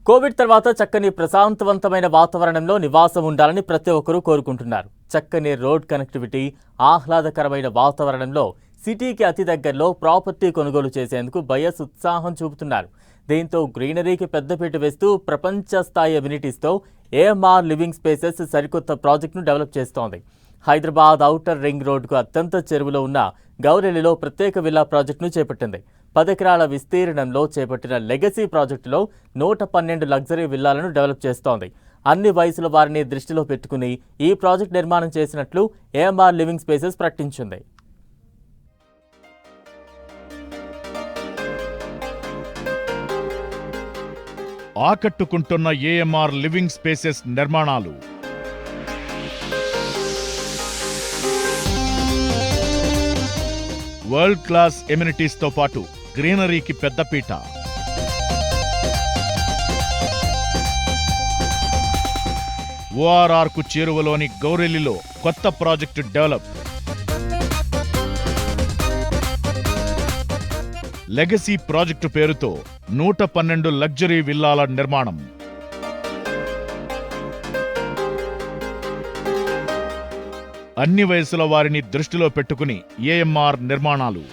Covid తర్వాత చక్కని ప్రశాంతవంతమైన వాతావరణంలో నివాసం ఉండాలని ప్రతి ఒక్కరూ కోరుకుంటున్నారు. చక్కని రోడ్ కనెక్టివిటీ, ఆహ్లాదకరమైన వాతావరణంలో సిటీకి అతి దగ్గరలో ప్రాపర్టీ కొనుగోలు చేసేందుకు బయర్స్ ఉత్సాహం చూపుతున్నారు. దీంతో గ్రీనరీకి పెద్దపీట వేస్తూ ప్రపంచ స్థాయి అమ్యూనిటీస్తో ఏఎంఆర్ లివింగ్ స్పేసెస్ సరికొత్త ప్రాజెక్టును డెవలప్ చేస్తోంది. హైదరాబాద్ ఔటర్ రింగ్ రోడ్డుకు అత్యంత చెరువులో ఉన్న గౌరెల్లిలో ప్రత్యేక విల్లా ప్రాజెక్టును చేపట్టింది. 10 ఎకరాల విస్తీర్ణంలో చేపట్టిన లెగసీ ప్రాజెక్టులో 112 లగ్జరీ విల్లాలను డెవలప్ చేస్తోంది. అన్ని వయసుల వారిని దృష్టిలో పెట్టుకుని ఈ ప్రాజెక్టు నిర్మాణం చేసినట్లు ఏఎంఆర్ లివింగ్ స్పేసెస్ ప్రకటించింది. ఆకట్టుకుంటున్న ఏఎంఆర్ లివింగ్ స్పేసెస్ నిర్మాణాలు వరల్డ్ క్లాస్ ఎమ్యూనిటీస్తో పాటు గ్రీనరీకి పెద్దపీట. ఓఆర్ఆర్కు చేరువలోని గౌరెల్లిలో కొత్త ప్రాజెక్టు డెవలప్. లెగసీ ప్రాజెక్టు పేరుతో 112 లగ్జరీ విల్లాల నిర్మాణం. అన్ని వయసుల వారిని దృష్టిలో పెట్టుకుని ఏఎంఆర్ నిర్మాణాలు.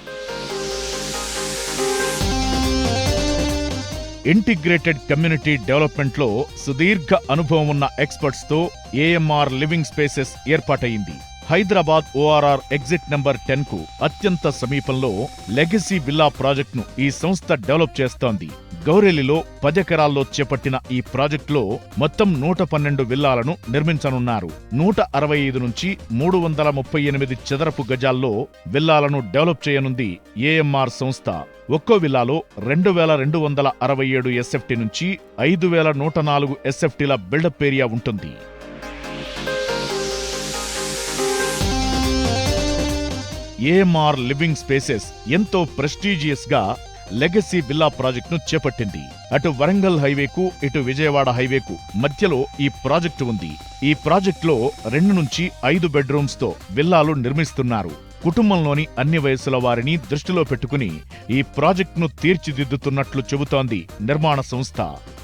ఇంటిగ్రేటెడ్ కమ్యూనిటీ డెవలప్మెంట్లో సుదీర్ఘ అనుభవం ఉన్న ఎక్స్పర్ట్స్తో ఏఎంఆర్ లివింగ్ స్పేసెస్ ఏర్పాటయింది. హైదరాబాద్ ఓఆర్ఆర్ ఎగ్జిట్ నెంబర్ 10కు అత్యంత సమీపంలో లెగసీ విల్లా ప్రాజెక్టును ఈ సంస్థ డెవలప్ చేస్తోంది. గౌరెల్లిలో 10 ఎకరాల్లో చేపట్టిన ఈ ప్రాజెక్టులో మొత్తం 112 విల్లాలను నిర్మించనున్నారు. 165 నుంచి 338 చదరపు గజాల్లో విల్లాలను డెవలప్ చేయనుంది ఏఎంఆర్ సంస్థ. ఒక్కో విల్లాలో 2267 ఎస్ఎఫ్టీ నుంచి 5104 ఎస్ఎఫ్టీల బిల్డప్ ఏరియా ఉంటుంది. ఏఎంఆర్ లివింగ్ స్పేసెస్ ఎంతో ప్రెస్టీజియస్ గా లెగసీ విల్లా ప్రాజెక్టును చేపట్టింది. అటు వరంగల్ హైవేకు, ఇటు విజయవాడ హైవేకు మధ్యలో ఈ ప్రాజెక్టు ఉంది. ఈ ప్రాజెక్టులో 2 నుంచి 5 బెడ్రూమ్స్ తో విల్లాలు నిర్మిస్తున్నారు. కుటుంబంలోని అన్ని వయసుల వారిని దృష్టిలో పెట్టుకుని ఈ ప్రాజెక్టును తీర్చిదిద్దుతున్నట్లు చెబుతోంది నిర్మాణ సంస్థ.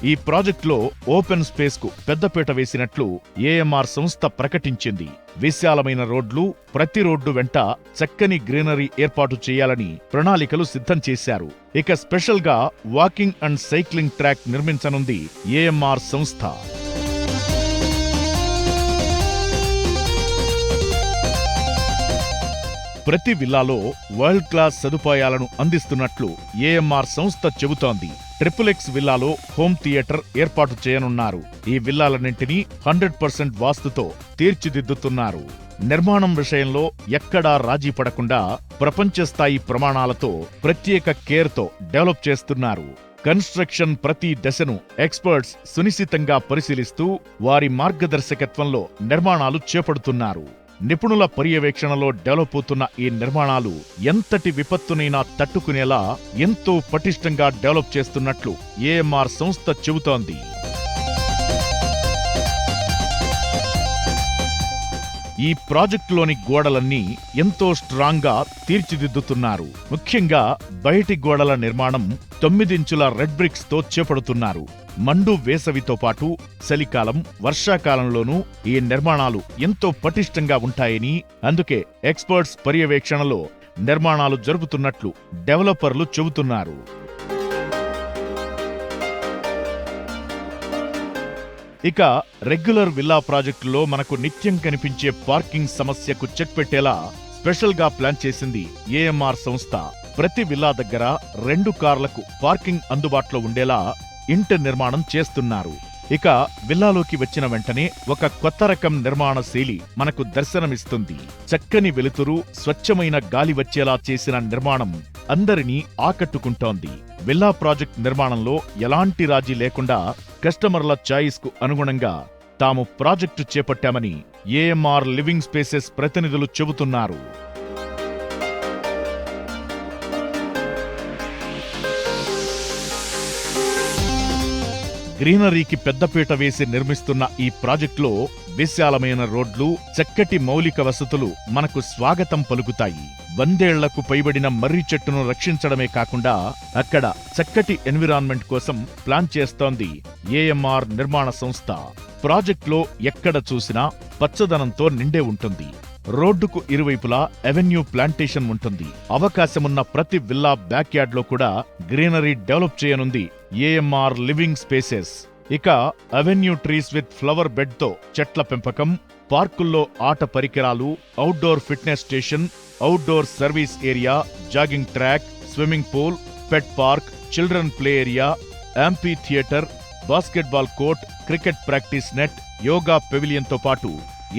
ఈ ప్రాజెక్టులో ఓపెన్ స్పేస్ కు పెద్దపీట వేసినట్లు ఏఎంఆర్ సంస్థ ప్రకటించింది. విశాలమైన రోడ్లు, ప్రతి రోడ్డు వెంట చక్కని గ్రీనరీ ఏర్పాటు చేయాలని ప్రణాళికలు సిద్ధం చేశారు. ఇక స్పెషల్ గా వాకింగ్ అండ్ సైక్లింగ్ ట్రాక్ నిర్మించనుంది ఏఎంఆర్ సంస్థ. ప్రతి విల్లాలో వరల్డ్ క్లాస్ సదుపాయాలను అందిస్తున్నట్లు ఏఎంఆర్ సంస్థ చెబుతోంది. ట్రిపుల్-ఎక్స్ విల్లాలో హోమ్ థియేటర్ ఏర్పాటు చేయనున్నారు. ఈ విల్లాలన్నింటినీ 100% వాస్తుతో తీర్చిదిద్దుతున్నారు. నిర్మాణం విషయంలో ఎక్కడా రాజీ పడకుండా ప్రపంచ స్థాయి ప్రమాణాలతో ప్రత్యేక కేర్తో డెవలప్ చేస్తున్నారు. కన్స్ట్రక్షన్ ప్రతి దశను ఎక్స్పర్ట్స్ సునిశితంగా పరిశీలిస్తూ వారి మార్గదర్శకత్వంలో నిర్మాణాలు చేపడుతున్నారు. నిపుణుల పర్యవేక్షణలో డెవలప్ అవుతున్న ఈ నిర్మాణాలు ఎంతటి విపత్తునైనా తట్టుకునేలా ఎంతో పటిష్టంగా డెవలప్ చేస్తున్నట్లు ఏఎంఆర్ సంస్థ చెబుతోంది. ఈ ప్రాజెక్టులోని గోడలన్నీ ఎంతో స్ట్రాంగ్ గా తీర్చిదిద్దుతున్నారు. ముఖ్యంగా బయటి గోడల నిర్మాణం 9 ఇంచుల రెడ్ బ్రిక్స్ తో చేపడుతున్నారు. మండు వేసవితో పాటు చలికాలం, వర్షాకాలంలోనూ ఈ నిర్మాణాలు ఎంతో పటిష్టంగా ఉంటాయని, అందుకే ఎక్స్పర్ట్స్ పర్యవేక్షణలో నిర్మాణాలు జరుపుతున్నట్లు డెవలపర్లు చెబుతున్నారు. ఇక రెగ్యులర్ విల్లా ప్రాజెక్టులో మనకు నిత్యం కనిపించే పార్కింగ్ సమస్యకు చెక్ పెట్టేలా స్పెషల్ గా ప్లాన్ చేసింది ఏఎంఆర్ సంస్థ. ప్రతి విల్లా దగ్గర 2 కార్లకు పార్కింగ్ అందుబాటులో ఉండేలా ఇంటి నిర్మాణం చేస్తున్నారు. ఇక విల్లాలోకి వచ్చిన వెంటనే ఒక కొత్త రకం నిర్మాణ శైలి మనకు దర్శనమిస్తుంది. చక్కని వెలుతురు, స్వచ్ఛమైన గాలి వచ్చేలా చేసిన నిర్మాణం అందరినీ ఆకట్టుకుంటోంది. విల్లా ప్రాజెక్ట్ నిర్మాణంలో ఎలాంటి రాజీ లేకుండా కస్టమర్ల చాయిస్ కు అనుగుణంగా తాము ప్రాజెక్టు చేపట్టామని ఏఎంఆర్ లివింగ్ స్పేసెస్ ప్రతినిధులు చెబుతున్నారు. గ్రీనరీకి పెద్దపీట వేసి నిర్మిస్తున్న ఈ ప్రాజెక్టులో విశాలమైన రోడ్లు, చక్కటి మౌలిక వసతులు మనకు స్వాగతం పలుకుతాయి. 100 ఏళ్లకు పైబడిన మర్రి చెట్టును రక్షించడమే కాకుండా అక్కడ చక్కటి ఎన్విరాన్మెంట్ కోసం ప్లాన్ చేస్తోంది ఏఎంఆర్ నిర్మాణ సంస్థ. ప్రాజెక్టులో ఎక్కడ చూసినా పచ్చదనంతో నిండే ఉంటుంది. రోడ్డుకు ఇరువైపులా అవెన్యూ ప్లాంటేషన్ ఉంటుంది. అవకాశమున్న ప్రతి విల్లా బ్యాక్యార్డ్ లో కూడా గ్రీనరీ డెవలప్ చేయనుంది ఏఎంఆర్ లివింగ్ స్పేసెస్. ఇక avenue trees with flower bed తో చెట్ల పెంపకం, పార్కుల్లో ఆట పరికరాలు, outdoor fitness station, outdoor service area, jogging track, swimming pool, pet park, children play area, amphitheatre, basketball court, cricket practice net, yoga pavilion తో పాటు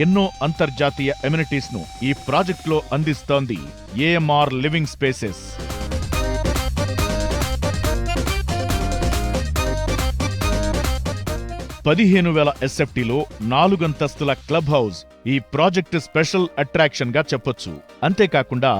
ఎన్నో అంతర్జాతీయ ఎమ్యూనిటీస్ ను ఈ ప్రాజెక్టులో అందిస్తోంది ఏఎంఆర్ లివింగ్ స్పేసెస్. 15,000 ఎస్ఎఫ్టీలో 4 అంతస్తుల క్లబ్ హౌస్ ఈ ప్రాజెక్టు స్పెషల్ అట్రాక్షన్ గా చెప్పొచ్చు. అంతేకాకుండా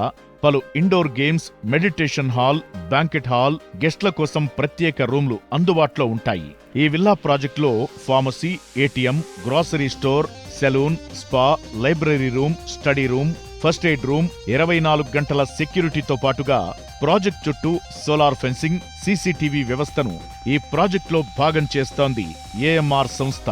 పలు indoor games, meditation hall, banquet hall, గెస్ట్ల కోసం ప్రత్యేక రూమ్లు అందుబాటులో ఉంటాయి. ఈ విల్లా ప్రాజెక్టులో pharmacy, ATM, grocery store, salon, spa, library room, study room, first aid room, 24 గంటల సెక్యూరిటీతో పాటుగా ప్రాజెక్ట్ చుట్టూ సోలార్ ఫెన్సింగ్, సీసీటీవీ వ్యవస్థను ఈ ప్రాజెక్టులో భాగం చేస్తోంది ఏఎంఆర్ సంస్థ.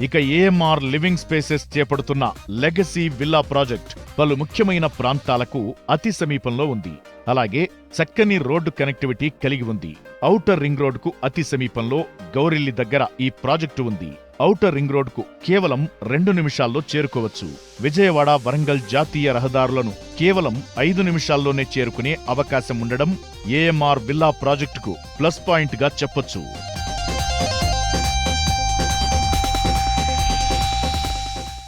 ఇక ఏఎంఆర్ లివింగ్ స్పేసెస్ చేపడుతున్న లెగసీ విల్లా ప్రాజెక్ట్ పలు ముఖ్యమైన ప్రాంతాలకు అతి సమీపంలో ఉంది. అలాగే చక్కని రోడ్డు కనెక్టివిటీ కలిగి ఉంది. ఔటర్ రింగ్ రోడ్డుకు అతి సమీపంలో గౌరిల్లి దగ్గర ఈ ప్రాజెక్టు ఉంది. ఔటర్ రింగ్ రోడ్డుకు కేవలం 2 నిమిషాల్లో చేరుకోవచ్చు. విజయవాడ, వరంగల్ జాతీయ రహదారులను కేవలం 5 నిమిషాల్లోనే చేరుకునే అవకాశం ఉండడం ఏఎంఆర్ విల్లా ప్రాజెక్టుకు ప్లస్ పాయింట్ గా చెప్పొచ్చు.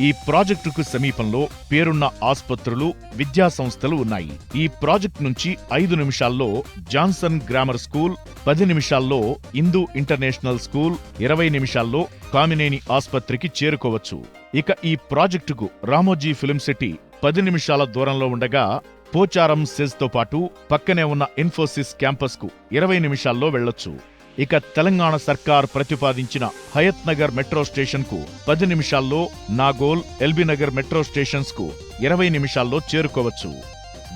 ఈ ప్రాజెక్టుకు సమీపంలో పేరున్న ఆస్పత్రులు, విద్యా సంస్థలు ఉన్నాయి. ఈ ప్రాజెక్టు నుంచి 5 నిమిషాల్లో జాన్సన్ గ్రామర్ స్కూల్, 10 నిమిషాల్లో హిందూ ఇంటర్నేషనల్ స్కూల్, 20 నిమిషాల్లో కామినేని ఆస్పత్రికి చేరుకోవచ్చు. ఇక ఈ ప్రాజెక్టుకు రామోజీ ఫిల్మ్ సిటీ 10 నిమిషాల దూరంలో ఉండగా పోచారం సెజ్ తో పాటు పక్కనే ఉన్న ఇన్ఫోసిస్ క్యాంపస్ కు 20 నిమిషాల్లో వెళ్లొచ్చు. ఇక తెలంగాణ సర్కార్ ప్రతిపాదించిన హయత్ నగర్ మెట్రో స్టేషన్ కు 10 నిమిషాల్లో, Nagole, LB Nagar metro stations కు 20 నిమిషాల్లో చేరుకోవచ్చు.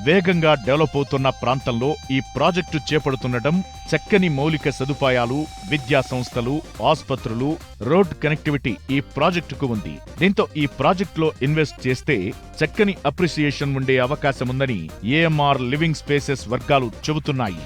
వేగంగా డెవలప్ అవుతున్న ప్రాంతంలో ఈ ప్రాజెక్టు చేపడుతుండటం, చక్కని మౌలిక సదుపాయాలు, విద్యా సంస్థలు, ఆస్పత్రులు, రోడ్ కనెక్టివిటీ ఈ ప్రాజెక్టుకు ఉంది. దీంతో ఈ ప్రాజెక్టులో ఇన్వెస్ట్ చేస్తే చక్కని అప్రిసియేషన్ ఉండే అవకాశముందని ఏఎంఆర్ లివింగ్ స్పేసెస్ వర్గాలు చెబుతున్నాయి.